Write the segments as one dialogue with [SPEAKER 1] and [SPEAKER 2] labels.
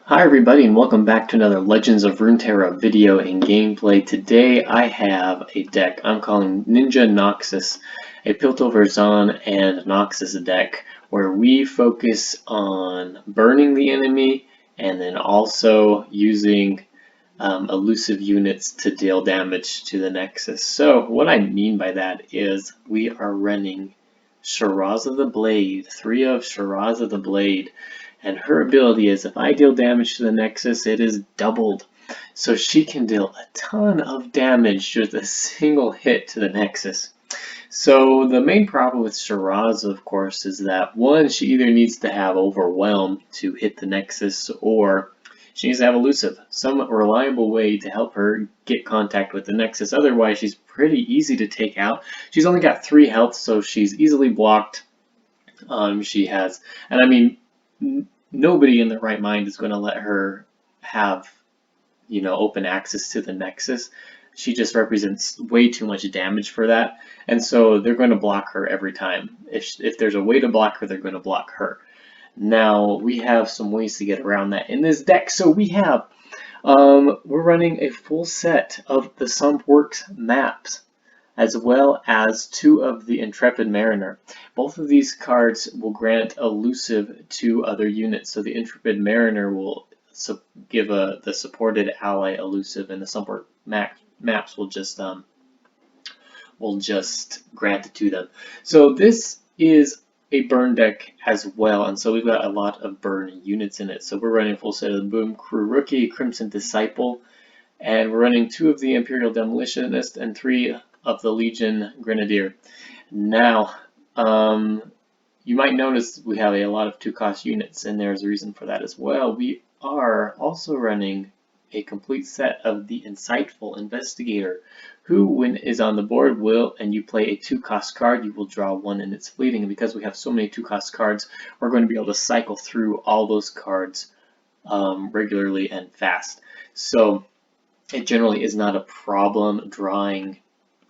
[SPEAKER 1] Hi everybody and welcome back to another Legends of Runeterra video and gameplay. Today I have a deck I'm calling Ninja Noxus, a Piltover Zaun and Noxus deck where we focus on burning the enemy and then also using elusive units to deal damage to the nexus. So what I mean by that is we are running Shiraza the Blade, 3 of Shiraza the Blade. And her ability is if I deal damage to the nexus, it is doubled. So she can deal a ton of damage with a single hit to the nexus. So the main problem with Shiraza, of course, is that one, she either needs to have Overwhelm to hit the nexus, or she needs to have elusive, some reliable way to help her get contact with the nexus. Otherwise, she's pretty easy to take out. She's only got 3 health, so she's easily blocked. She has, and I mean, nobody in their right mind is going to let her have, open access to the nexus. She just represents way too much damage for that, and so they're going to block her every time. If there's a way to block her, they're going to block her. Now we have some ways to get around that in this deck. So we have, we're running a full set of the Sumpworks maps, as well as 2 of the Intrepid Mariner. Both of these cards will grant elusive to other units. So the Intrepid Mariner will give the supported ally elusive, and the Sumpwork maps will just grant it to them. So this is a burn deck as well, and so we've got a lot of burn units in it. So we're running a full set of the Boom Crew Rookie, Crimson Disciple, and we're running 2 of the Imperial Demolitionist and 3 of the Legion Grenadier. Now, you might notice we have a lot of 2-cost units, and there's a reason for that as well. We are also running a complete set of the Insightful Investigator, who, when is on the board, and you play a 2-cost card, you will draw 1 in its fleeting. And because we have so many 2-cost cards, we're going to be able to cycle through all those cards regularly and fast. So it generally is not a problem drawing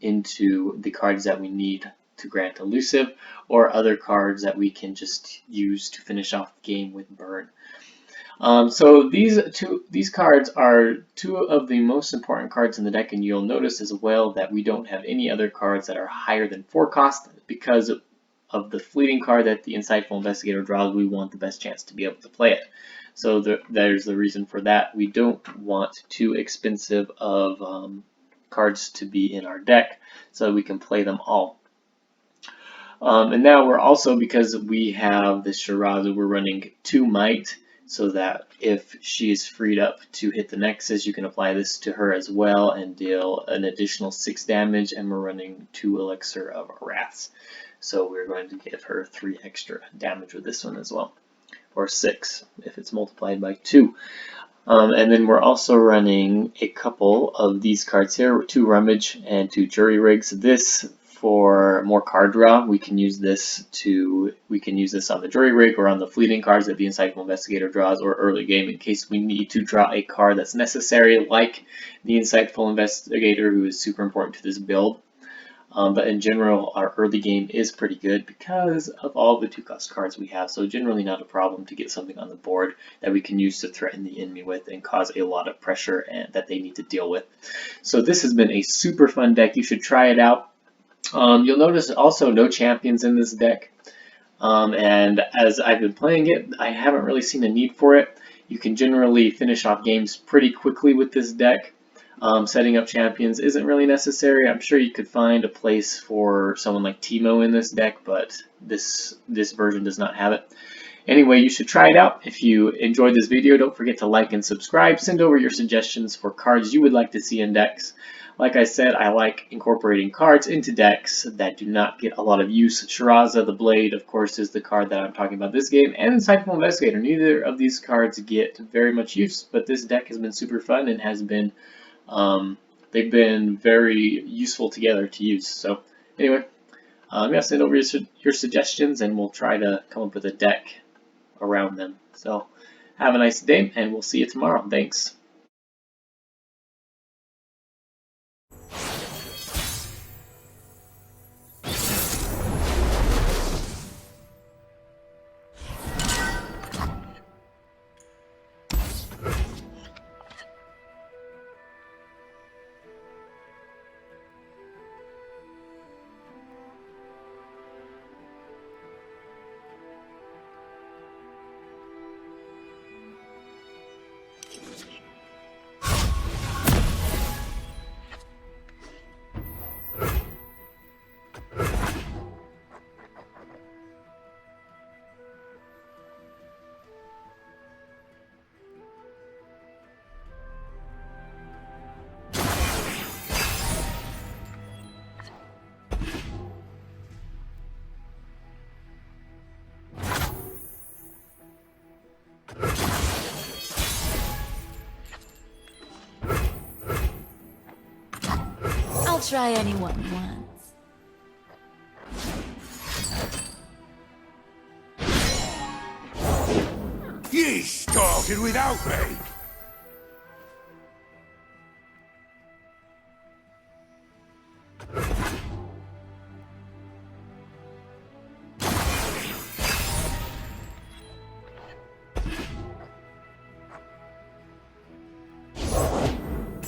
[SPEAKER 1] into the cards that we need to grant elusive, or other cards that we can just use to finish off the game with burn. So these cards are 2 of the most important cards in the deck, and you'll notice as well that we don't have any other cards that are higher than 4 cost. Because of the fleeting card that the Insightful Investigator draws, we want the best chance to be able to play it. So there's the reason for that. We don't want too expensive of cards to be in our deck, so we can play them all. And now we're also, because we have the Shiraza, we're running 2 Might, so that if she is freed up to hit the nexus, you can apply this to her as well and deal an additional 6 damage, and we're running 2 Elixir of Wraths. So we're going to give her 3 extra damage with this one as well, or 6 if it's multiplied by 2. And then we're also running a couple of these cards here, 2 Rummage and 2 Jury Rigs. This for more card draw. We can use this on the Jury Rig or on the fleeting cards that the Insightful Investigator draws, or early game in case we need to draw a card that's necessary, like the Insightful Investigator, who is super important to this build. But in general, our early game is pretty good because of all the 2-cost cards we have, so generally not a problem to get something on the board that we can use to threaten the enemy with and cause a lot of pressure that they need to deal with. So this has been a super fun deck. You should try it out. You'll notice also no champions in this deck, and as I've been playing it, I haven't really seen a need for it. You can generally finish off games pretty quickly with this deck. Setting up champions isn't really necessary. I'm sure you could find a place for someone like Teemo in this deck, but this version does not have it. Anyway, you should try it out. If you enjoyed this video, don't forget to like and subscribe. Send over your suggestions for cards you would like to see in decks. Like I said, I like incorporating cards into decks that do not get a lot of use. Shiraza the Blade, of course, is the card that I'm talking about this game, and Insightful Investigator. Neither of these cards get very much use, but this deck has been super fun and has been they've been very useful together to use. So anyway, yeah, send over your suggestions and we'll try to come up with a deck around them. So have a nice day, and we'll see you tomorrow. Thanks.
[SPEAKER 2] I'll try anyone once.
[SPEAKER 3] Ye started without me!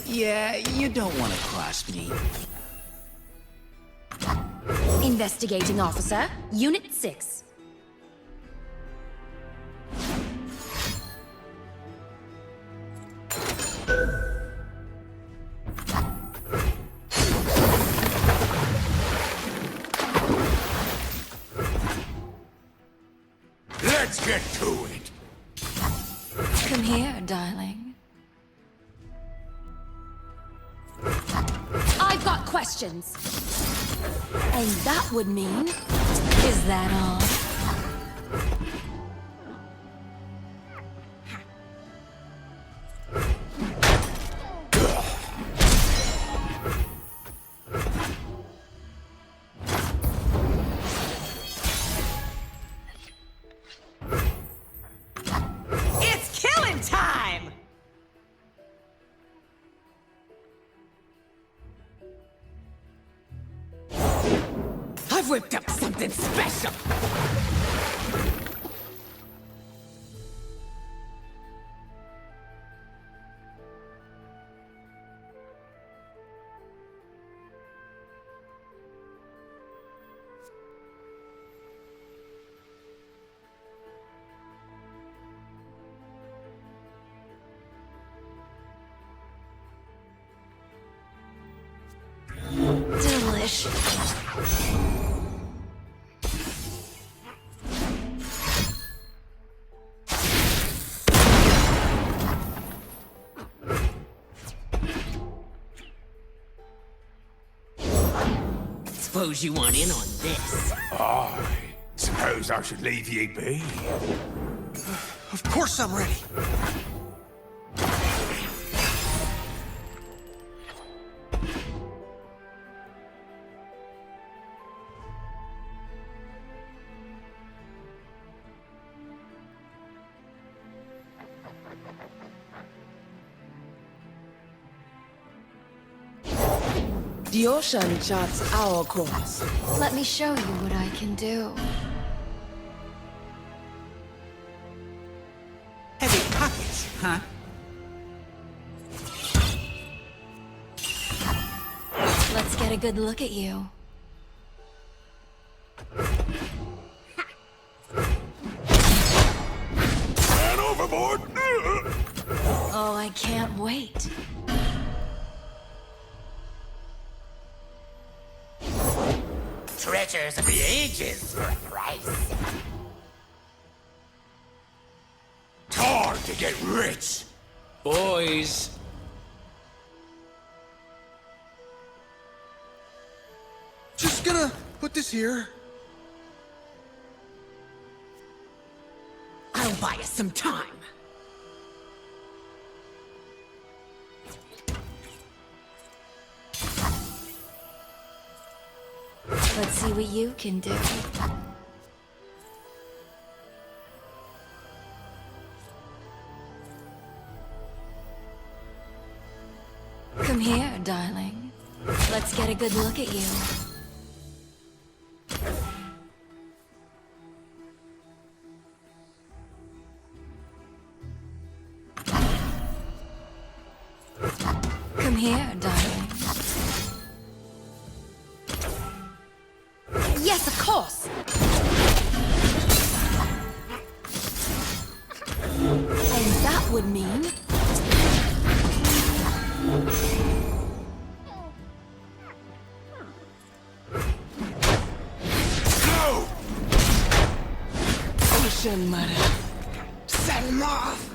[SPEAKER 4] Yeah, you don't want to cross me.
[SPEAKER 2] Investigating officer, Unit 6.
[SPEAKER 3] Let's get to it!
[SPEAKER 2] Come here, darling. I've got questions. And that would mean... Is that all?
[SPEAKER 4] It's killing time! I've whipped up something special!
[SPEAKER 2] Delish.
[SPEAKER 4] Suppose you want in on this.
[SPEAKER 3] I suppose I should leave ye be.
[SPEAKER 5] Of course I'm ready.
[SPEAKER 6] The ocean charts our course.
[SPEAKER 2] Let me show you what I can do.
[SPEAKER 4] Heavy pockets, huh?
[SPEAKER 2] Let's get a good look at you.
[SPEAKER 3] And overboard!
[SPEAKER 2] Oh, I can't wait.
[SPEAKER 4] Treasures of the ages for a price.
[SPEAKER 3] Time to get rich!
[SPEAKER 5] Boys. Just gonna put this here.
[SPEAKER 4] I'll buy us some time.
[SPEAKER 2] Let's see what you can do. Come here, darling. Let's get a good look at you. Come here, darling. Yes, of course! And that would mean...
[SPEAKER 3] Go!
[SPEAKER 6] Ocean mother.
[SPEAKER 4] Set 'em off!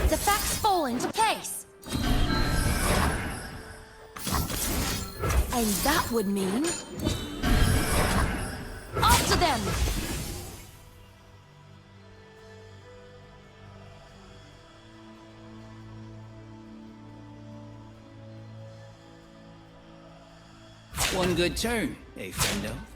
[SPEAKER 2] The facts fall into place. And that would mean... After them!
[SPEAKER 7] One good turn, eh, friendo?